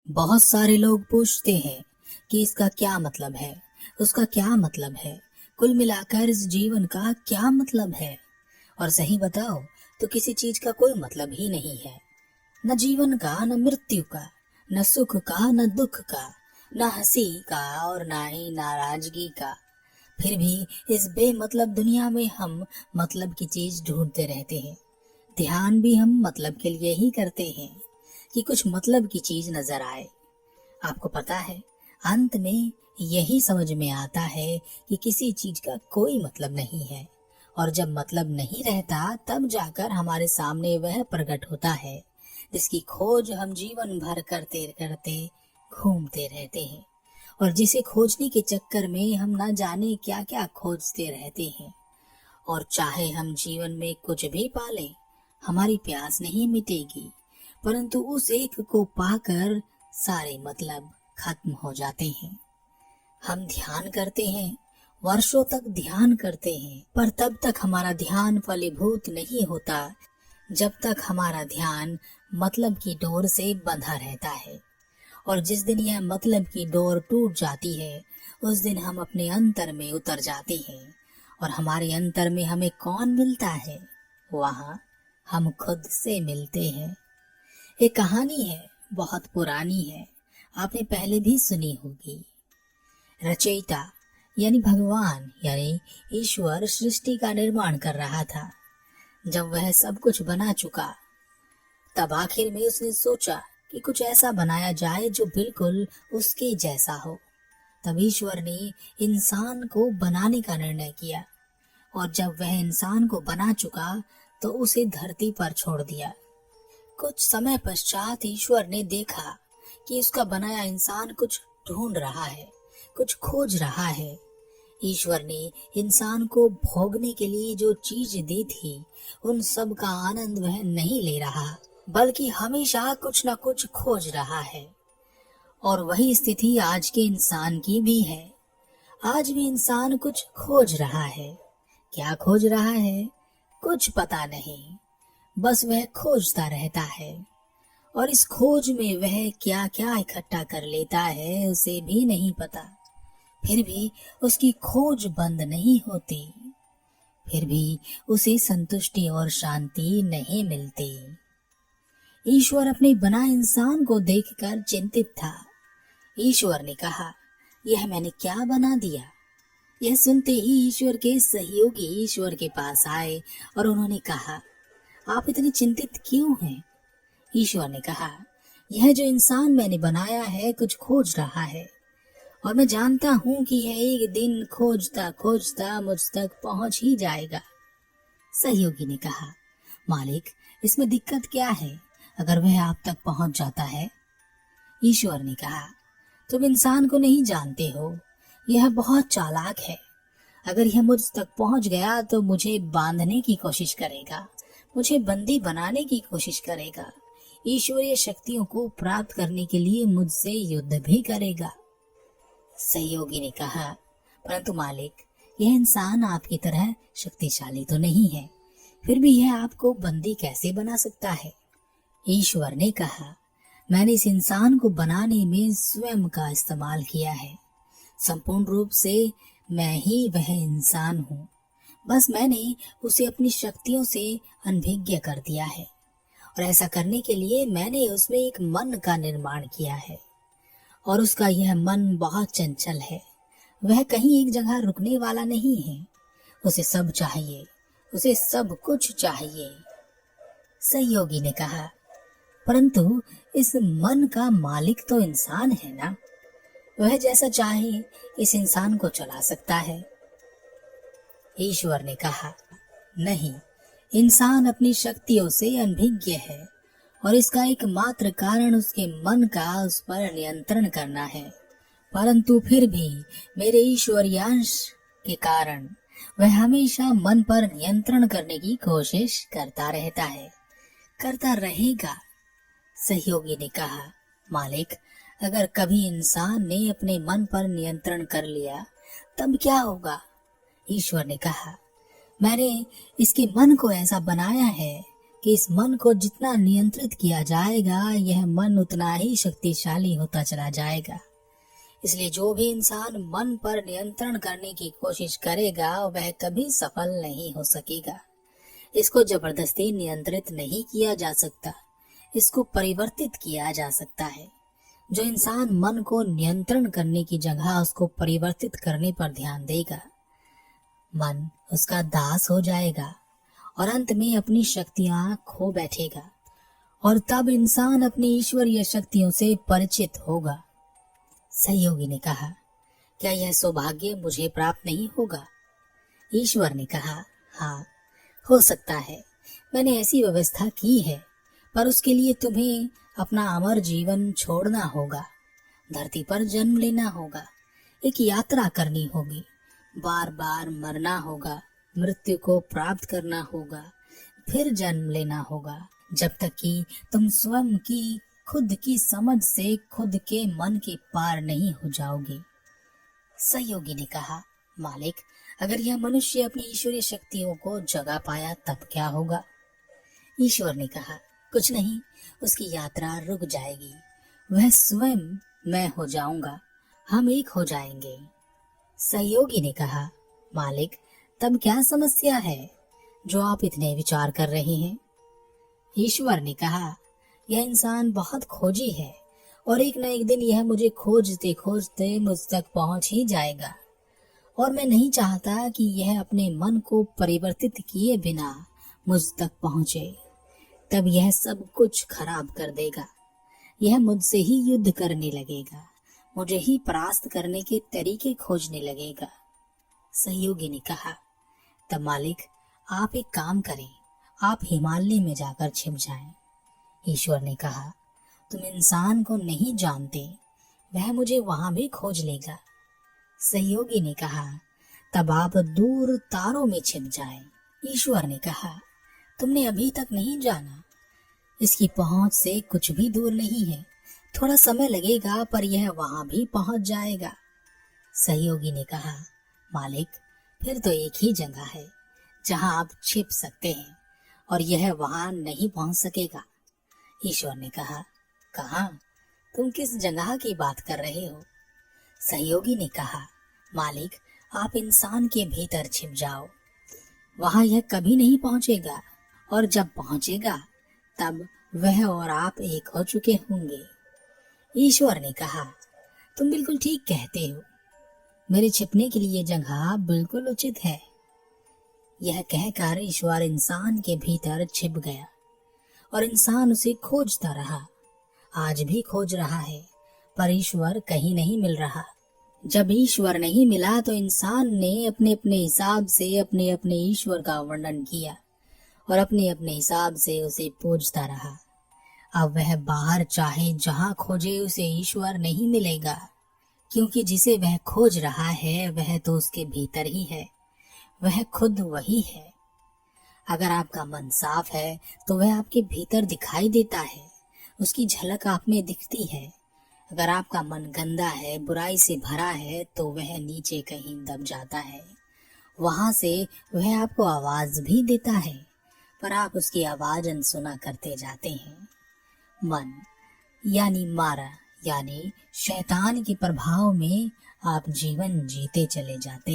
बहुत सारे लोग पूछते हैं कि इसका क्या मतलब है, उसका क्या मतलब है, कुल मिलाकर इस जीवन का क्या मतलब है। और सही बताओ तो किसी चीज का कोई मतलब ही नहीं है। न जीवन का, न मृत्यु का, न सुख का, न दुख का, न हंसी का और ना ही नाराजगी का। फिर भी इस बेमतलब दुनिया में हम मतलब की चीज ढूंढते रहते हैं। ध्यान भी हम मतलब के लिए ही करते हैं कि कुछ मतलब की चीज नजर आए। आपको पता है, अंत में यही समझ में आता है कि किसी चीज का कोई मतलब नहीं है। और जब मतलब नहीं रहता तब जाकर हमारे सामने वह प्रकट होता है जिसकी खोज हम जीवन भर करते करते घूमते रहते हैं। और जिसे खोजने के चक्कर में हम ना जाने क्या क्या खोजते रहते हैं। और चाहे हम जीवन में कुछ भी पालें, हमारी प्यास नहीं मिटेगी, परंतु उस एक को पाकर सारे मतलब खत्म हो जाते हैं। हम ध्यान करते हैं, वर्षों तक ध्यान करते हैं, पर तब तक हमारा ध्यान फलीभूत नहीं होता जब तक हमारा ध्यान मतलब की डोर से बंधा रहता है। और जिस दिन यह मतलब की डोर टूट जाती है, उस दिन हम अपने अंतर में उतर जाते हैं। और हमारे अंतर में हमें कौन मिलता है? वहाँ हम खुद से मिलते हैं। एक कहानी है, बहुत पुरानी है, आपने पहले भी सुनी होगी। रचयिता यानी भगवान यानी ईश्वर सृष्टि का निर्माण कर रहा था। जब वह सब कुछ बना चुका, तब आखिर में उसने सोचा कि कुछ ऐसा बनाया जाए जो बिल्कुल उसके जैसा हो। तब ईश्वर ने इंसान को बनाने का निर्णय किया। और जब वह इंसान को बना चुका तो उसे धरती पर छोड़ दिया। कुछ समय पश्चात ईश्वर ने देखा कि उसका बनाया इंसान कुछ ढूंढ रहा है, कुछ खोज रहा है। ईश्वर ने इंसान को भोगने के लिए जो चीज दी थी, उन सब का आनंद वह नहीं ले रहा, बल्कि हमेशा कुछ न कुछ खोज रहा है। और वही स्थिति आज के इंसान की भी है। आज भी इंसान कुछ खोज रहा है। क्या खोज रहा है? कुछ पता नहीं, बस वह खोजता रहता है। और इस खोज में वह क्या क्या इकट्ठा कर लेता है उसे भी नहीं पता। फिर भी उसकी खोज बंद नहीं होती, फिर भी उसे संतुष्टि और शांति नहीं मिलती। ईश्वर अपने बनाए इंसान को देखकर चिंतित था। ईश्वर ने कहा, यह मैंने क्या बना दिया? यह सुनते ही ईश्वर के सहयोगी ईश्वर के पास आए और उन्होंने कहा, आप इतने चिंतित क्यों हैं? ईश्वर ने कहा, यह जो इंसान मैंने बनाया है कुछ खोज रहा है, और मैं जानता हूँ कि यह एक दिन खोजता खोजता मुझ तक पहुंच ही जाएगा। सहयोगी ने कहा, मालिक, इसमें दिक्कत क्या है अगर वह आप तक पहुंच जाता है? ईश्वर ने कहा, तुम इंसान को नहीं जानते हो, यह बहुत चालाक है। अगर यह मुझ तक पहुंच गया तो मुझे बांधने की कोशिश करेगा, मुझे बंदी बनाने की कोशिश करेगा, ईश्वरीय शक्तियों को प्राप्त करने के लिए मुझसे युद्ध भी करेगा। सहयोगी ने कहा, परंतु मालिक, यह इंसान आपकी तरह शक्तिशाली तो नहीं है, फिर भी यह आपको बंदी कैसे बना सकता है? ईश्वर ने कहा, मैंने इस इंसान को बनाने में स्वयं का इस्तेमाल किया है। संपूर्ण रूप से मैं ही वह इंसान हूँ। बस मैंने उसे अपनी शक्तियों से अनभिज्ञ कर दिया है। और ऐसा करने के लिए मैंने उसमें एक मन का निर्माण किया है। और उसका यह मन बहुत चंचल है, वह कहीं एक जगह रुकने वाला नहीं है। उसे सब चाहिए, उसे सब कुछ चाहिए। सहयोगी ने कहा, परंतु इस मन का मालिक तो इंसान है ना, वह जैसा चाहे इस इंसान को चला सकता है। ईश्वर ने कहा, नहीं, इंसान अपनी शक्तियों से अनभिज्ञ है और इसका एकमात्र कारण उसके मन का उस पर नियंत्रण करना है। परंतु फिर भी मेरे ईश्वरीयांश के कारण वह हमेशा मन पर नियंत्रण करने की कोशिश करता रहता है, करता रहेगा। सहयोगी ने कहा, मालिक, अगर कभी इंसान ने अपने मन पर नियंत्रण कर लिया तब क्या होगा? ईश्वर ने कहा, मैंने इसके मन को ऐसा बनाया है कि इस मन को जितना नियंत्रित किया जाएगा, यह मन उतना ही शक्तिशाली होता चला जाएगा। इसलिए जो भी इंसान मन पर नियंत्रण करने की कोशिश करेगा वह कभी सफल नहीं हो सकेगा। इसको जबरदस्ती नियंत्रित नहीं किया जा सकता, इसको परिवर्तित किया जा सकता है। जो इंसान मन को नियंत्रण करने की जगह उसको परिवर्तित करने पर ध्यान देगा, मन उसका दास हो जाएगा और अंत में अपनी शक्तियां खो बैठेगा, और तब इंसान अपनी ईश्वरीय शक्तियों से परिचित होगा। सहयोगी ने कहा, क्या यह सौभाग्य मुझे प्राप्त नहीं होगा? ईश्वर ने कहा, हाँ, हो सकता है। मैंने ऐसी व्यवस्था की है, पर उसके लिए तुम्हें अपना अमर जीवन छोड़ना होगा, धरती पर जन्म लेना होगा, एक यात्रा करनी होगी, बार बार मरना होगा, मृत्यु को प्राप्त करना होगा, फिर जन्म लेना होगा, जब तक कि तुम स्वयं की खुद की समझ से खुद के मन के पार नहीं हो जाओगे। सहयोगी ने कहा, मालिक, अगर यह मनुष्य अपनी ईश्वरीय शक्तियों को जगा पाया तब क्या होगा? ईश्वर ने कहा, कुछ नहीं, उसकी यात्रा रुक जाएगी, वह स्वयं मैं हो जाऊंगा, हम एक हो जाएंगे। सहयोगी ने कहा, मालिक, तब क्या समस्या है जो आप इतने विचार कर रहे हैं? ईश्वर ने कहा, यह इंसान बहुत खोजी है और एक न एक दिन यह मुझे खोजते खोजते मुझ तक पहुंच ही जाएगा, और मैं नहीं चाहता कि यह अपने मन को परिवर्तित किए बिना मुझ तक पहुंचे। तब यह सब कुछ खराब कर देगा, यह मुझसे ही युद्ध करने लगेगा, मुझे ही परास्त करने के तरीके खोजने लगेगा। सहयोगी ने कहा, तब मालिक, आप एक काम करें, आप हिमालय में जाकर छिप जाएं। ईश्वर ने कहा, तुम इंसान को नहीं जानते, वह मुझे वहां भी खोज लेगा। सहयोगी ने कहा, तब आप दूर तारों में छिप जाएं। ईश्वर ने कहा, तुमने अभी तक नहीं जाना, इसकी पहुंच से कुछ भी दूर नहीं है, थोड़ा समय लगेगा पर यह वहां भी पहुंच जाएगा। सहयोगी ने कहा, मालिक, फिर तो एक ही जगह है जहां आप छिप सकते हैं और यह वहां नहीं पहुंच सकेगा। ईश्वर ने कहा, कहाँ? तुम किस जगह की बात कर रहे हो? सहयोगी ने कहा, मालिक, आप इंसान के भीतर छिप जाओ, वहां यह कभी नहीं पहुंचेगा, और जब पहुंचेगा तब वह और आप एक हो चुके होंगे। ईश्वर ने कहा, तुम बिल्कुल ठीक कहते हो, मेरे छिपने के लिए जगह बिल्कुल उचित है। यह कहकर ईश्वर इंसान के भीतर छिप गया और इंसान उसे खोजता रहा, आज भी खोज रहा है, पर ईश्वर कहीं नहीं मिल रहा। जब ईश्वर नहीं मिला तो इंसान ने अपने अपने हिसाब से अपने अपने ईश्वर का वर्णन किया और अपने अपने हिसाब से उसे पूजता रहा। अब वह बाहर चाहे जहां खोजे उसे ईश्वर नहीं मिलेगा, क्योंकि जिसे वह खोज रहा है वह तो उसके भीतर ही है, वह खुद वही है। अगर आपका मन साफ है तो वह आपके भीतर दिखाई देता है, उसकी झलक आप में दिखती है। अगर आपका मन गंदा है, बुराई से भरा है, तो वह नीचे कहीं दब जाता है, वहां से वह आपको आवाज भी देता है, पर आप उसकी आवाज अनसुना करते जाते हैं। मन यानी मारा यानी शैतान के प्रभाव में आप जीवन जीते चले जाते